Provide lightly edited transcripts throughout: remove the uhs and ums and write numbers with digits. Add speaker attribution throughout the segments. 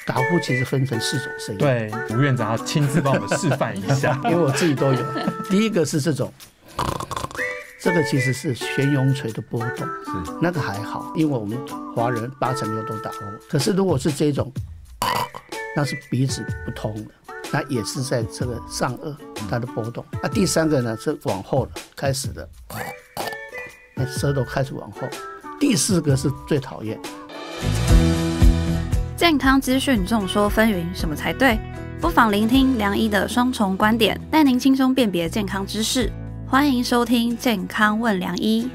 Speaker 1: 打呼其实分成4种声音。
Speaker 2: 对，吴院长要亲自帮我们示范一下，
Speaker 1: 因为我自己都有。第一个是这种，这个其实是悬雍垂的波动，
Speaker 3: 是
Speaker 1: 那个还好，因为我们华人86%都打呼。可是如果是这种，那是鼻子不通的，那也是在这个上颚它的波动。那第3个呢是往后了开始的，那舌头开始往后。第4个是最讨厌。
Speaker 4: 健康资讯众说纷纭，什么才对？不妨聆听梁医的双重观点，带您轻松辨别健康知识。欢迎收听健康问梁医。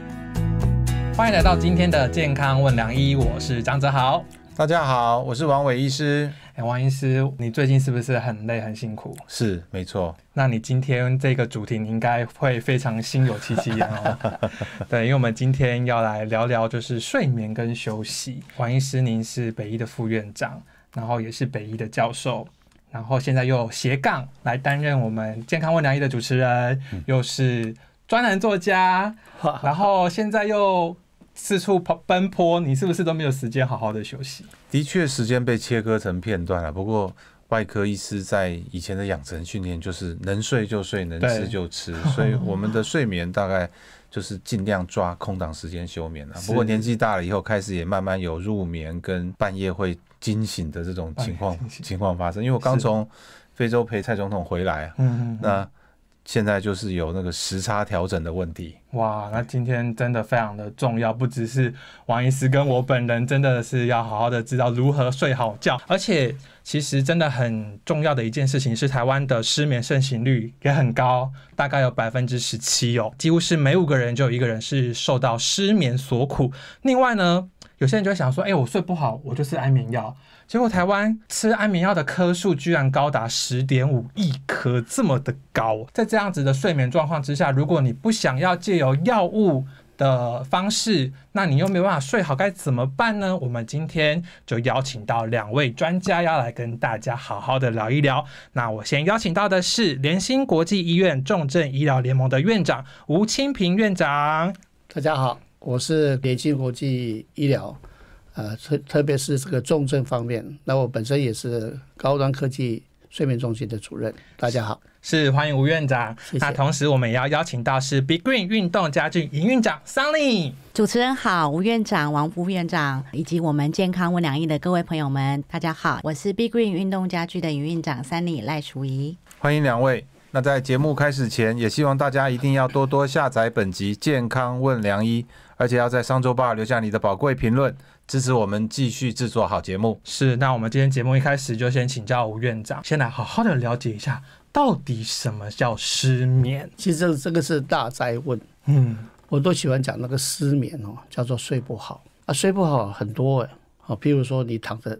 Speaker 2: 欢迎来到今天的健康问梁医，我是张哲豪。
Speaker 3: 大家好，我是王伟医师。
Speaker 2: 王医师，你最近是不是很累很辛苦？
Speaker 3: 是，没错。
Speaker 2: 那你今天这个主题你应该会非常心有戚戚焉哦。对，因为我们今天要来聊聊就是睡眠跟休息。王医师，您是北医的副院长，然后也是北医的教授，然后现在又有斜杠来担任我们健康问梁医的主持人，又是专栏作家，然后现在又四处奔波，你是不是都没有时间好好的休息？
Speaker 3: 的确，时间被切割成片段了。不过，外科医师在以前的养成训练就是能睡就睡，能吃就吃，所以我们的睡眠大概就是尽量抓空档时间休眠了。不过年纪大了以后，开始也慢慢有入眠跟半夜会惊醒的这种情况发生。因为我刚从非洲陪蔡总统回来，那现在就是有那个时差调整的问题。
Speaker 2: 哇，那今天真的非常的重要，不只是王医师跟我本人真的是要好好的知道如何睡好觉，而且其实真的很重要的一件事情是台湾的失眠盛行率也很高，大概有17%哦，几乎是每5个人就有1个人是受到失眠所苦。另外呢，有些人就会想说，我睡不好，我就吃安眠药。结果台湾吃安眠药的颗数居然高达10.5亿颗，这么的高。在这样子的睡眠状况之下，如果你不想要借由药物的方式，那你又没有办法睡好，该怎么办呢？我们今天就邀请到2位专家要来跟大家好好的聊一聊。那我先邀请到的是联心国际医院重症医疗联盟的院长吴清平院长。
Speaker 1: 大家好，我是联心国际医疗。特别是这个重症方面，那我本身也是高端科技睡眠中心的主任。大家好，
Speaker 2: 是欢迎吴院长。
Speaker 1: 谢谢。
Speaker 2: 那同时我们也要邀请到是 Big Green 运动家具营运长 Sunny。
Speaker 5: 主持人好，吴院长、王副院长以及我们健康问良医的各位朋友们，大家好，我是 Big Green 运动家具的营运长 Sunny 赖淑仪。
Speaker 3: 欢迎2位。那在节目开始前，也希望大家一定要多多下载本集健康问良医，而且要在商周吧留下你的宝贵评论，支持我们继续制作好节目。
Speaker 2: 是，那我们今天节目一开始就先请教吴院长，先来好好的了解一下，到底什么叫失眠？
Speaker 1: 其实这个是大哉问。我都喜欢讲那个失眠叫做睡不好啊，睡不好很多譬如说你躺着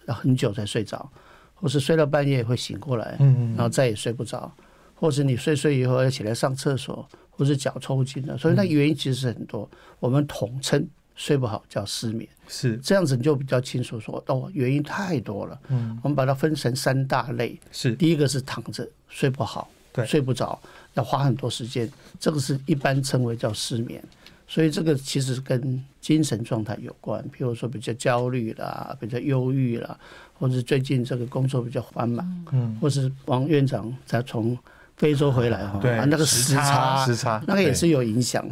Speaker 1: 要很久才睡着，或是睡到半夜会醒过来，然后再也睡不着，或是你睡以后要起来上厕所，或是脚抽筋了，所以那原因其实是很多。我们统称睡不好叫失眠，
Speaker 2: 是
Speaker 1: 这样子你就比较清楚说原因太多了。我们把它分成3大类。
Speaker 2: 是，
Speaker 1: 第一个是躺着睡不好，睡不着，要花很多时间，这个是一般称为叫失眠。所以这个其实跟精神状态有关，譬如说比较焦虑啦，比较忧郁啦，或者最近这个工作比较繁忙，或是王院长才从非洲回来那个时差那个也是有影响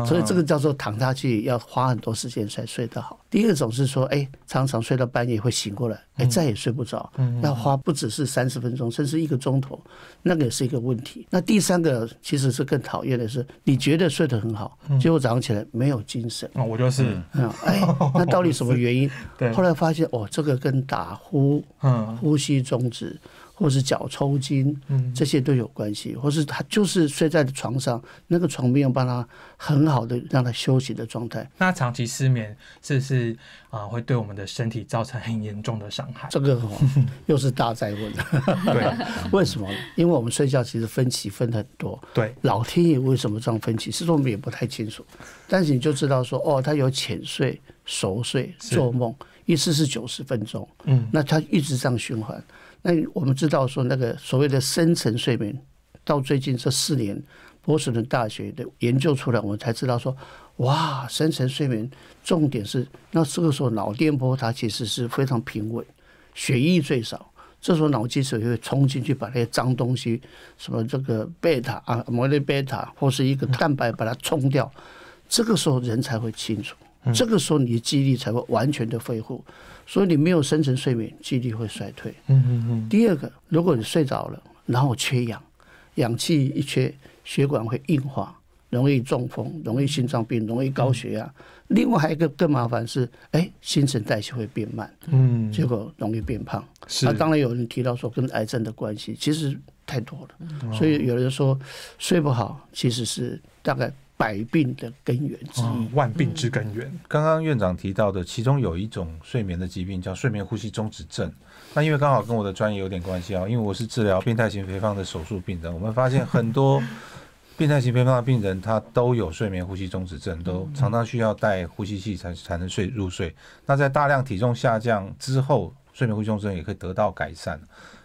Speaker 1: 所以这个叫做躺下去要花很多时间才睡得好。第二种是说常常睡到半夜会醒过来，再也睡不着，要花不只是30分钟甚至1个钟头，那个也是一个问题。那第3个其实是更讨厌的是，你觉得睡得很好，结果早上起来没有精神。
Speaker 2: 我就是
Speaker 1: 那到底什么原因？后来发现这个跟打呼、呼吸中止或是脚抽筋，这些都有关系，或是他就是睡在床上，那个床没有帮他很好的让他休息的状态。
Speaker 2: 那长期失眠是不是会对我们的身体造成很严重的伤害？
Speaker 1: 这个又是大哉问。对，为什么呢？因为我们睡觉其实分期分很多。对，老天爷为什么这样分期？其实我们也不太清楚，但是你就知道说他有浅睡、熟睡、做梦，一次是90分钟，那他一直这样循环。那我们知道说那个所谓的深层睡眠，到最近这4年波士顿大学的研究出来，我们才知道说，哇，深层睡眠重点是那这个时候脑电波它其实是非常平稳，血液最少。这时候脑脊髓会冲进去把那些脏东西，什么这个贝塔啊、摩类贝塔或是一个蛋白把它冲掉，这个时候人才会清楚，这个时候你的记忆力才会完全的恢复。所以你没有深层睡眠，记忆力会衰退。第二个，如果你睡着了，然后缺氧，氧气一缺，血管会硬化，容易中风，容易心脏病，容易高血压。另外还有一个更麻烦是，新陈代谢会变慢，结果容易变胖。那当然有人提到说跟癌症的关系，其实太多了。所以有人说睡不好其实是大概百病的根源之一，
Speaker 2: 万病之根源。
Speaker 3: 刚刚院长提到的，其中有一种睡眠的疾病叫睡眠呼吸中止症。那因为刚好跟我的专业有点关系啊，因为我是治疗变态型肥胖的手术病人，我们发现很多变态型肥胖的病人他都有睡眠呼吸中止症，都常常需要戴呼吸器才能入睡。那在大量体重下降之后，睡眠呼吸中止症也可以得到改善。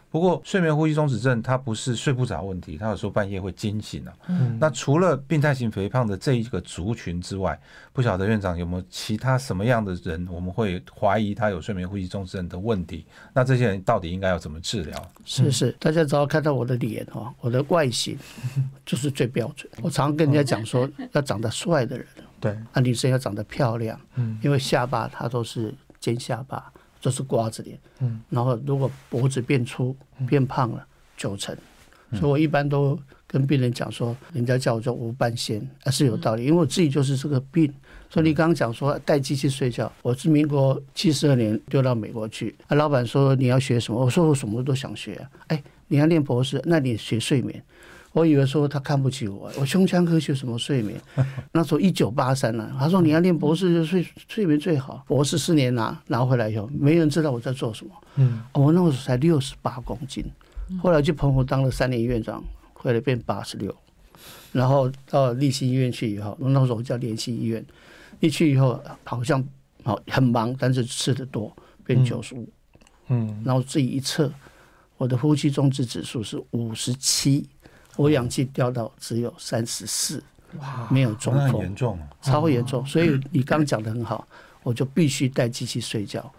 Speaker 3: 不过睡眠呼吸中止症它不是睡不着问题，它有时候半夜会惊醒啊。那除了病态型肥胖的这一个族群之外，不晓得院长有没有其他什么样的人我们会怀疑他有睡眠呼吸中止症的问题？那这些人到底应该要怎么治疗？
Speaker 1: 是，大家只要看到我的脸我的外形就是最标准。我常跟人家讲说，要长得帅的人，
Speaker 2: 对，
Speaker 1: 女生要长得漂亮，因为下巴它都是尖下巴，都是瓜子脸，然后如果脖子变粗变胖了90%，所以我一般都跟病人讲说，人家叫我叫无半仙，是有道理，因为我自己就是这个病。所以你刚刚讲说带机器睡觉，我是民国72年丢到美国去，老板说你要学什么，我说我什么都想学啊，你要念博士，那你学睡眠。我以为说他看不起我，我胸腔科学什么睡眠？那时候1983呢，他说你要念博士就睡眠最好。博士4年拿回来以后，没人知道我在做什么。我那时候才68公斤，后来去澎湖当了3年院长，回来变86，然后到立新医院去以后，那时候我叫联系医院，一去以后好像很忙，但是吃得多，变95。然后自己一测，我的呼吸中止指数是57。我氧气掉到只有34，没有中风，
Speaker 3: 很严重，
Speaker 1: 超严重。所以你刚讲的很好，我就必须带机器睡觉。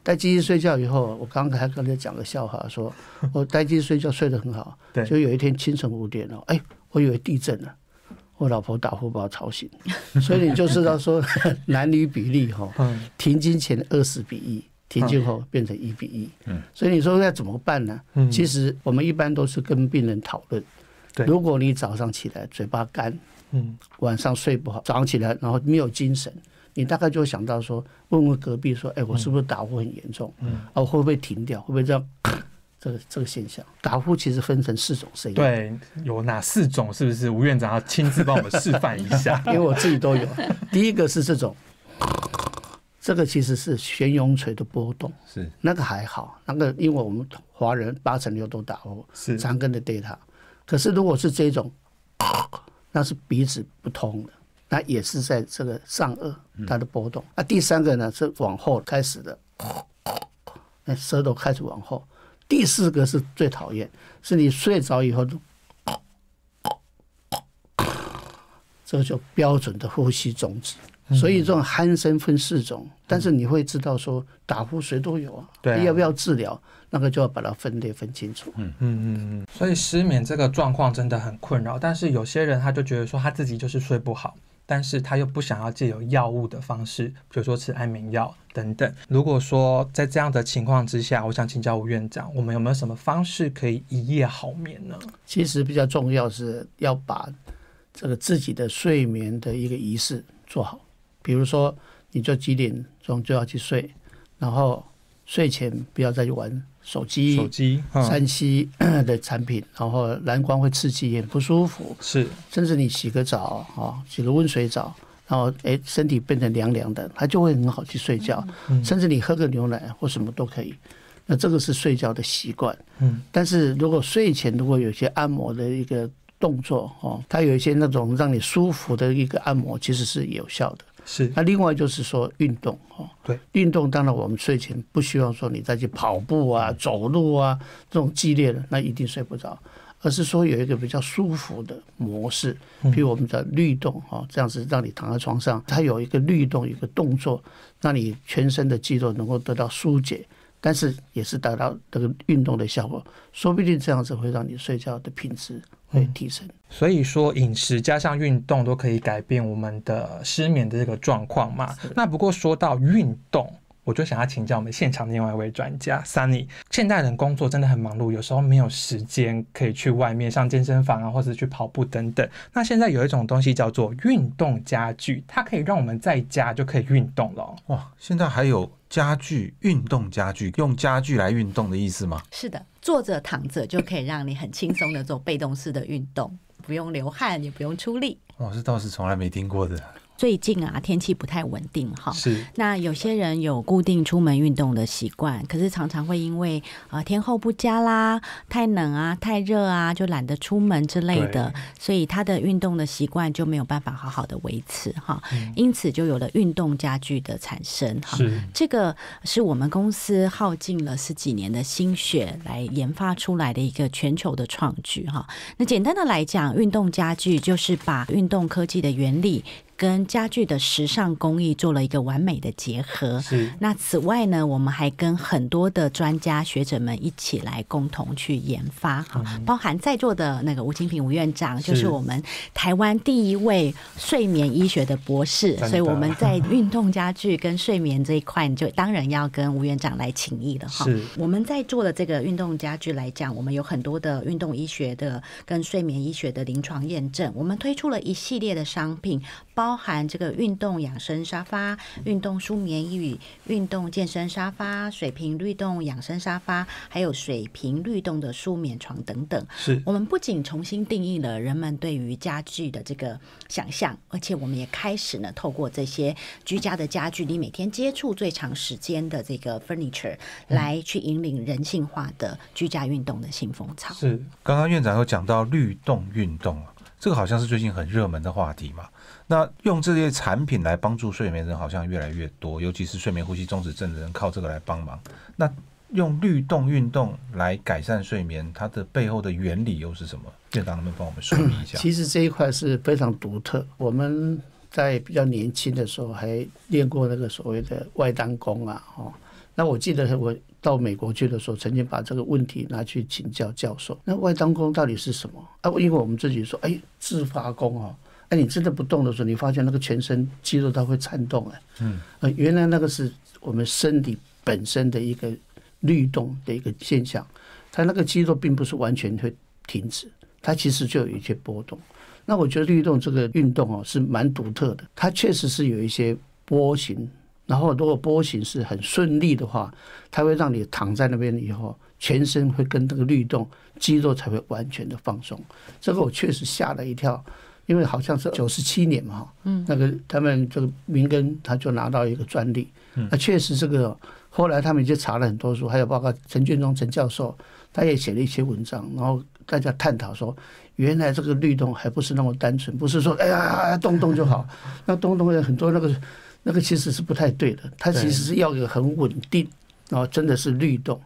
Speaker 1: 带机器睡觉以后，我刚才跟他讲个笑话，说我带机器睡觉睡得很好，就有一天清晨5点了，我以为地震了，我老婆打呼把我吵醒。所以你就知道说男女比例停经前20比1。停经后变成1比1，所以你说要怎么办呢？其实我们一般都是跟病人讨论。如果你早上起来嘴巴干，晚上睡不好，早上起来然后没有精神，你大概就会想到说，问问隔壁说，我是不是打呼很严重？会不会停掉？会不会这样？这个现象，打呼其实分成4种声音。
Speaker 2: 对，有哪4种？是不是吴院长要亲自帮我们示范一下？
Speaker 1: 因为我自己都有。第一个是这种。这个其实是悬雍垂的波动，
Speaker 3: 是
Speaker 1: 那个还好，那个因为我们华人86%都打呼，是常跟的 data。可是如果是这种，那是鼻子不通的，那也是在这个上颚它的波动。第3个呢是往后开始的，那舌头开始往后。第4个是最讨厌，是你睡着以后，这个就标准的呼吸中止。所以这种鼾声分4种，但是你会知道说打呼谁都有啊，要不要治疗，那个就要把它分类分清楚。
Speaker 2: 所以失眠这个状况真的很困扰，但是有些人他就觉得说他自己就是睡不好，但是他又不想要借由药物的方式，比如说吃安眠药等等。如果说在这样的情况之下，我想请教吴院长，我们有没有什么方式可以一夜好眠呢？
Speaker 1: 其实比较重要是要把这个自己的睡眠的一个仪式做好。比如说你就几点钟就要去睡，然后睡前不要再去玩手机3C 的产品，然后蓝光会刺激，很不舒服。
Speaker 2: 是，
Speaker 1: 甚至你洗个澡洗个温水澡，然后身体变成凉凉的，它就会很好去睡觉。甚至你喝个牛奶或什么都可以。那这个是睡觉的习惯。但是如果睡前如果有些按摩的一个动作它有一些那种让你舒服的一个按摩，其实是有效的。
Speaker 2: 是，
Speaker 1: 那另外就是说运动
Speaker 2: 对，
Speaker 1: 运动当然我们睡前不希望说你再去跑步啊、走路啊这种激烈的，那一定睡不着，而是说有一个比较舒服的模式，比如我们的律动这样子让你躺在床上，它有一个律动，有一个动作，让你全身的肌肉能够得到疏解，但是也是达到这个运动的效果，说不定这样子会让你睡觉的品质会提升。
Speaker 2: 所以说饮食加上运动都可以改变我们的失眠的这个状况嘛。那不过说到运动，我就想要请教我们现场另外一位专家 Sunny。 现代人工作真的很忙碌，有时候没有时间可以去外面上健身房啊，或者去跑步等等。那现在有一种东西叫做运动家具，它可以让我们在家就可以运动了。
Speaker 3: 哇，现在还有家具，运动家具，用家具来运动的意思吗？
Speaker 5: 是的，坐着躺着就可以让你很轻松的做被动式的运动，不用流汗也不用出力。
Speaker 3: 哇，这倒是从来没听过的。
Speaker 5: 最近啊，天气不太稳定哈，
Speaker 2: 是。
Speaker 5: 那有些人有固定出门运动的习惯，可是常常会因为天候不佳啦、太冷啊、太热啊，就懒得出门之类的，所以他的运动的习惯就没有办法好好的维持哈。因此就有了运动家具的产生哈。这个是我们公司耗尽了10几年的心血来研发出来的一个全球的创举哈。那简单的来讲，运动家具就是把运动科技的原理跟家具的时尚工艺做了一个完美的结合。那此外呢，我们还跟很多的专家学者们一起来共同去研发，包含在座的那个吴金平吴院长，就是我们台湾第一位睡眠医学的博士，所以我们在运动家具跟睡眠这一块，就当然要跟吴院长来请益了哈。我们在做的这个运动家具来讲，我们有很多的运动医学的跟睡眠医学的临床验证，我们推出了一系列的商品，包含这个运动养生沙发、运动舒眠椅、运动健身沙发、水平律动养生沙发，还有水平律动的舒眠床等等。我们不仅重新定义了人们对于家具的这个想象，而且我们也开始呢，透过这些居家的家具，你每天接触最长时间的这个 furniture 来去引领人性化的居家运动的新风潮。
Speaker 3: 刚刚院长有讲到律动运动，这个好像是最近很热门的话题嘛。那用这些产品来帮助睡眠人好像越来越多，尤其是睡眠呼吸中止症的人靠这个来帮忙。那用律动运动来改善睡眠，它的背后的原理又是什么？院长能不能帮我们说明一下？
Speaker 1: 其实这一块是非常独特。我们在比较年轻的时候还练过那个所谓的外单弓啊，那我记得我到美国去的时候，曾经把这个问题拿去请教教授。那外单弓到底是什么啊？因为我们自己说，自发弓你真的不动的时候，你发现那个全身肌肉它会颤动原来那个是我们身体本身的一个律动的一个现象，它那个肌肉并不是完全会停止，它其实就有一些波动。那我觉得律动这个运动是蛮独特的，它确实是有一些波形，然后如果波形是很顺利的话，它会让你躺在那边以后，全身会跟这个律动，肌肉才会完全的放松。这个我确实吓了一跳。因为好像是97年嘛，那个他们这个明根他就拿到一个专利，那确实这个后来他们就查了很多书，还有包括陈俊忠陈教授，他也写了一些文章，然后大家探讨说，原来这个律动还不是那么单纯，不是说动动就好，那动动有很多那个其实是不太对的，它其实是要有很稳定，然后真的是律动，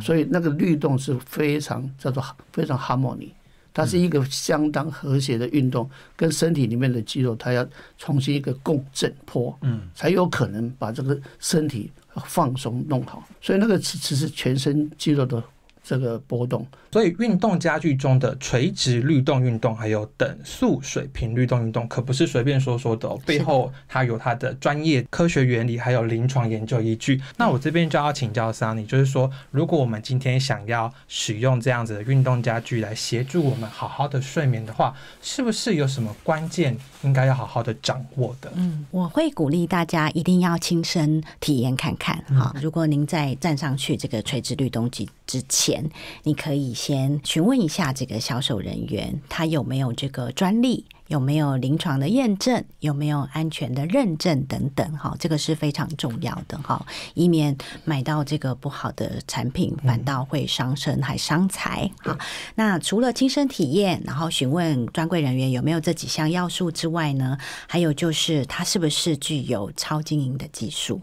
Speaker 1: 所以那个律动是非常叫做非常 harmony。它是一个相当和谐的运动，跟身体里面的肌肉，它要重新一个共振波，才有可能把这个身体放松弄好。所以那个其实全身肌肉的这个波动。
Speaker 2: 所以运动家具中的垂直律动运动还有等速水平律动运动可不是随便说说的背后它有它的专业科学原理还有临床研究依据。那我这边就要请教 Sunny， 就是说如果我们今天想要使用这样子的运动家具来协助我们好好的睡眠的话，是不是有什么关键应该要好好的掌握的？
Speaker 5: 我会鼓励大家一定要亲身体验看看。如果您在站上去这个垂直律动机之前，你可以先询问一下这个销售人员，他有没有这个专利，有没有临床的验证，有没有安全的认证等等，这个是非常重要的，以免买到这个不好的产品反倒会伤身还伤财。那除了亲身体验，然后询问专柜人员有没有这几项要素之外呢，还有就是它是不是具有超静音的技术。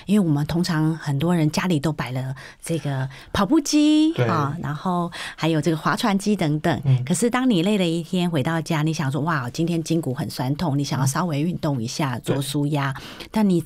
Speaker 5: 因为我们通常很多人家里都摆了这个跑步机，然后还有这个划船机等等，可是当你累了一天回到家，你想说哇今天筋骨很酸痛，你想要稍微运动一下做舒压，但你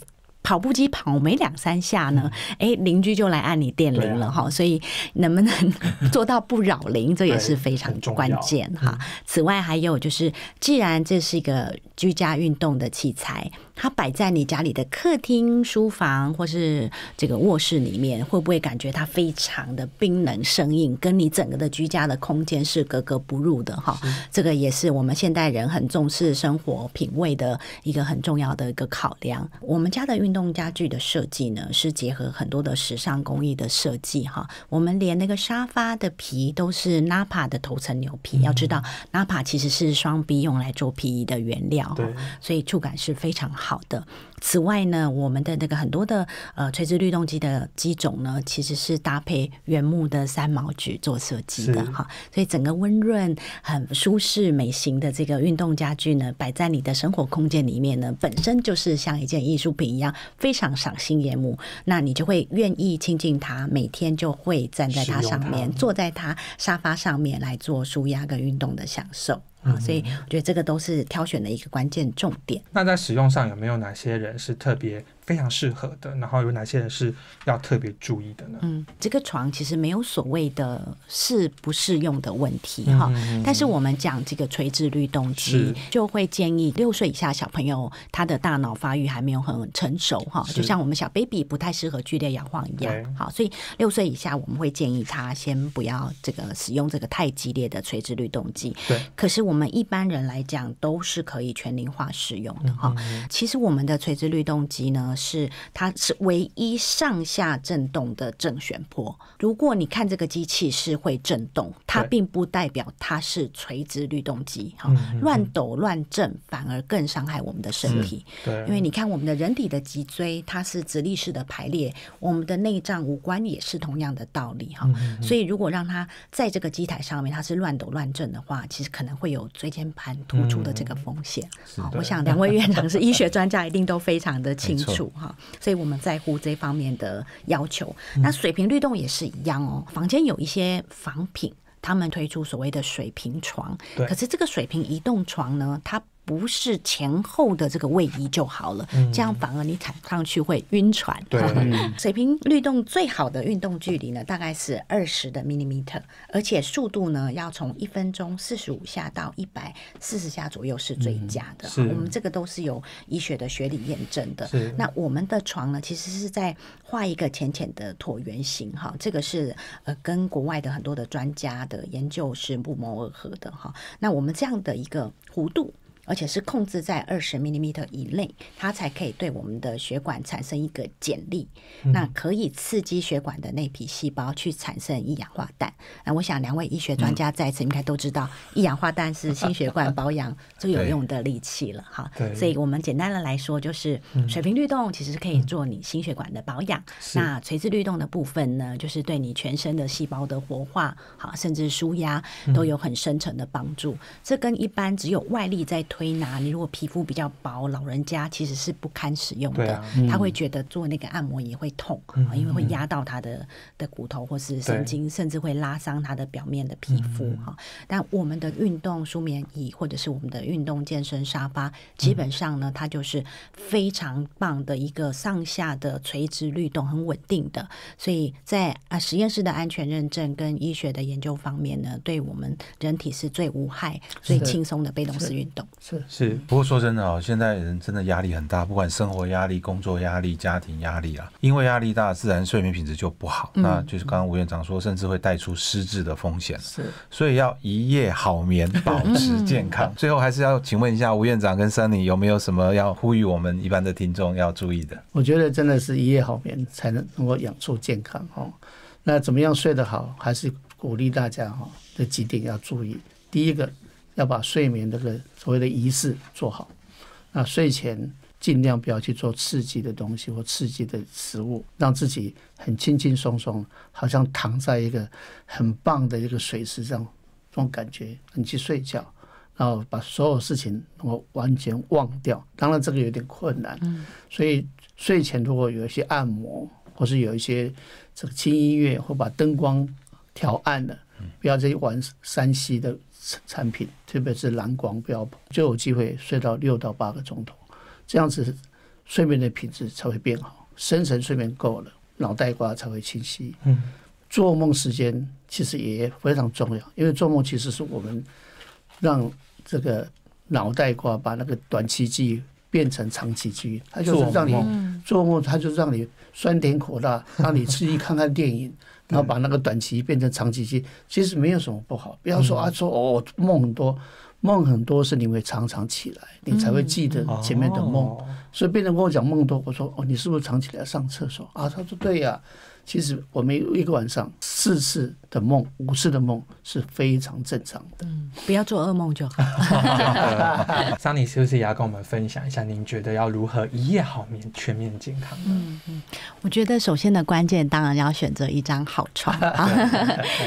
Speaker 5: 跑步机跑没2-3下呢，邻居就来按你电铃了哈，所以能不能做到不扰邻，这也是非常关键哈。此外还有就是，既然这是一个居家运动的器材，它摆在你家里的客厅、书房或是这个卧室里面，会不会感觉它非常的冰冷生硬，跟你整个的居家的空间是格格不入的哈？这个也是我们现代人很重视生活品味的一个很重要的一个考量。我们家的运动家具的设计呢，是结合很多的时尚工艺的设计哈。我们连那个沙发的皮都是 Napa 的头层牛皮，要知道 Napa 其实是双 B 用来做皮衣的原料，所以触感是非常好的。此外呢，我们的那个很多的垂直律动机的机种呢，其实是搭配原木的3毛榉做设计的哈，所以整个温润、很舒适、美型的这个运动家具呢，摆在你的生活空间里面呢，本身就是像一件艺术品一样，非常赏心悦目。那你就会愿意亲近它，每天就会站在它上面，坐在它沙发上面来做舒压跟运动的享受。所以我觉得这个都是挑选的一个关键重点。
Speaker 2: 那在使用上有没有哪些人是特别非常适合的，然后有哪些人是要特别注意的呢？
Speaker 5: 这个床其实没有所谓的适不适用的问题哈，但是我们讲这个垂直律动机，就会建议6岁以下小朋友他的大脑发育还没有很成熟哈，就像我们小 baby 不太适合剧烈摇晃一样。好，所以6岁以下我们会建议他先不要这个使用这个太激烈的垂直律动机。对，可是我们一般人来讲都是可以全龄化使用的哈。其实我们的垂直律动机呢，它是唯一上下震动的正弦波。如果你看这个机器是会震动，它并不代表它是垂直律动机，乱抖乱震反而更伤害我们的身体。因为你看我们的人体的脊椎它是直立式的排列，我们的内脏五官也是同样的道理哈。所以如果让它在这个机台上面它是乱抖乱震的话，其实可能会有椎间盘突出的这个风险。我想2位院长是医学专家，一定都非常的清楚哈，所以我们在乎这方面的要求。那水平律动也是一样哦，坊间有一些仿品，他们推出所谓的水平床，可是这个水平移动床呢，它不是前后的这个位移就好了，这样反而你踩上去会晕船。水平律动最好的运动距离呢，大概是20的 millimeter， 而且速度呢要从1分钟45下到140下左右是最佳的。我们这个都是有医学的学理验证的。那我们的床呢，其实是在画一个浅浅的椭圆形哈，这个是跟国外的很多的专家的研究是不谋而合的哈。那我们这样的一个弧度，而且是控制在20 mm 以内，它才可以对我们的血管产生一个剪力，那可以刺激血管的内皮细胞去产生一氧化氮。那我想2位医学专家在此应该都知道，一氧化氮是心血管保养最有用的利器了哈。所以我们简单的来说，就是水平律动其实是可以做你心血管的保养，那垂直律动的部分呢，就是对你全身的细胞的活化，好，甚至舒压都有很深层的帮助。这跟一般只有外力在推拿，你如果皮肤比较薄，老人家其实是不堪使用的，他会觉得做那个按摩也会痛，因为会压到他的骨头或是神经，甚至会拉伤他的表面的皮肤。但我们的运动舒眠椅或者是我们的运动健身沙发，基本上呢，它就是非常棒的一个上下的垂直律动，很稳定的。所以在实验室的安全认证跟医学的研究方面呢，对我们人体是最无害、最轻松的被动式运动。
Speaker 3: 是。不过说真的哦，现在人真的压力很大，不管生活压力、工作压力、家庭压力啊，因为压力大，自然睡眠品质就不好。那就是刚刚吴院长说，甚至会带出失智的风险。所以要一夜好眠，保持健康。最后还是要请问一下吴院长跟Sunny，有没有什么要呼吁我们一般的听众要注意的？
Speaker 1: 我觉得真的是一夜好眠才能够养出健康哦。那怎么样睡得好，还是鼓励大家哈，这几点要注意。第一个，要把睡眠这个所谓的仪式做好。那睡前尽量不要去做刺激的东西或刺激的食物，让自己很轻轻松松，好像躺在一个很棒的一个水池上，这种感觉，你去睡觉，然后把所有事情能够完全忘掉。当然这个有点困难，所以睡前如果有一些按摩，或是有一些这个轻音乐，或把灯光调暗了，不要再玩3C 的产品，特别是蓝光，不要就有机会睡到6到8个钟头。这样子睡眠的品质才会变好，深层睡眠够了，脑袋瓜才会清晰。做梦时间其实也非常重要，因为做梦其实是我们让这个脑袋瓜把那个短期记忆变成长期记忆，它就是让你做梦，它就是让你酸甜苦辣，让你吃一看看电影，然后把那个短期变成长期记忆，其实没有什么不好。不要说我梦很多。梦很多是你会常常起来，你才会记得前面的梦。所以别人跟我讲梦多，我说你是不是常起来上厕所啊？他说对呀。其实我们一个晚上4次的梦、5次的梦是非常正常的。
Speaker 5: 不要做噩梦就好。
Speaker 2: 桑尼是不是也要跟我们分享一下，您觉得要如何一夜好眠、全面健康呢？
Speaker 5: 我觉得首先的关键当然要选择一张好床，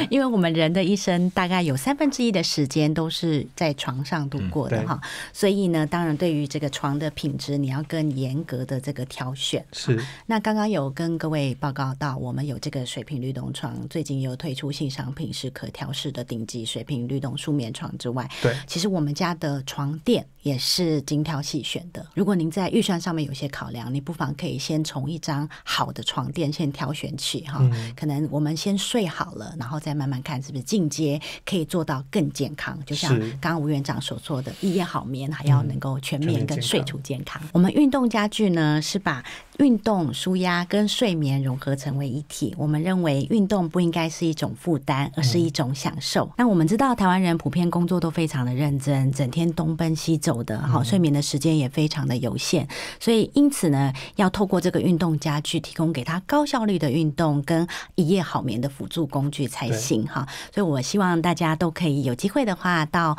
Speaker 5: 因为我们人的一生大概有1/3的时间都是在床上度过的哈，所以呢，当然对于这个床的品质，你要更严格的这个挑选。
Speaker 2: 是。
Speaker 5: 那刚刚有跟各位报告到，我们有这个水平律动床，最近有推出新商品是可调式的顶级水平律动舒眠床之外，
Speaker 2: 对，
Speaker 5: 其实我们家的床垫也是精挑细选的。如果您在预算上面有些考量，你不妨可以先从一张好的床垫先挑选起哈。可能我们先睡好了，然后再慢慢看是不是进阶可以做到更健康。就像刚刚吴院长所说的，一夜好眠还要能够全面跟睡出健康。我们运动家具呢是把运动、舒压跟睡眠融合成为一体。我们认为运动不应该是一种负担，而是一种享受。那我们知道台湾人普遍工作都非常的认真，整天东奔西走的，睡眠的时间也非常的有限，所以因此呢，要透过这个运动家具提供给他高效率的运动跟一夜好眠的辅助工具才行哈。所以我希望大家都可以有机会的话，到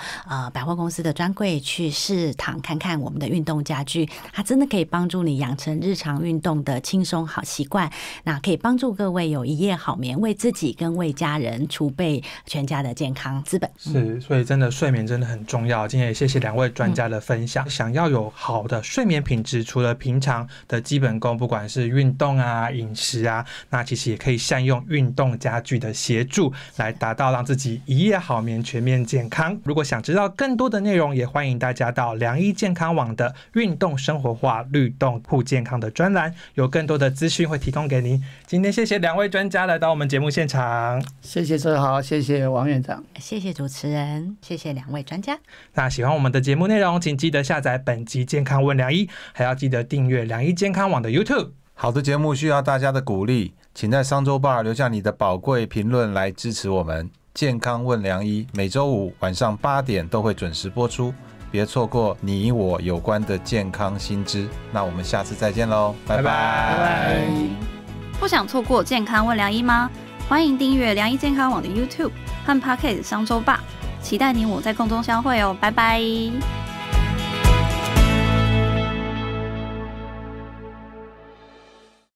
Speaker 5: 百货公司的专柜去试躺看看我们的运动家具，它真的可以帮助你养成日常运动的轻松好习惯，那可以帮助各位有一夜好眠，为自己跟为家人储备全家的健康资本。
Speaker 2: 是，所以真的睡眠真的很重要。今天也谢谢2位专家的分享。想要有好的睡眠品质，除了平常的基本功，不管是运动啊、饮食啊，那其实也可以善用运动家具的协助，来达到让自己一夜好眠、全面健康。如果想知道更多的内容，也欢迎大家到良医健康网的运动生活化律动护健康的专栏，有更多的资讯会提供给您。今天谢谢2位专家来到我们节目现场。
Speaker 1: 谢谢志豪，谢谢王院长，
Speaker 5: 谢谢主持人，谢谢2位专家。
Speaker 2: 那喜欢我们的节目内容，请记得下载本集健康问良医，还要记得订阅良医健康网的 YouTube。
Speaker 3: 好的节目需要大家的鼓励，请在商周bar留下你的宝贵评论来支持我们。健康问良医每周5晚上8点都会准时播出，别错过你我有关的健康新知。那我们下次再见喽，拜拜。
Speaker 4: 不想错过健康问良医吗？欢迎订阅良医健康网的 YouTube 和 Podcast 商周吧，期待你我在空中相会哦，拜拜。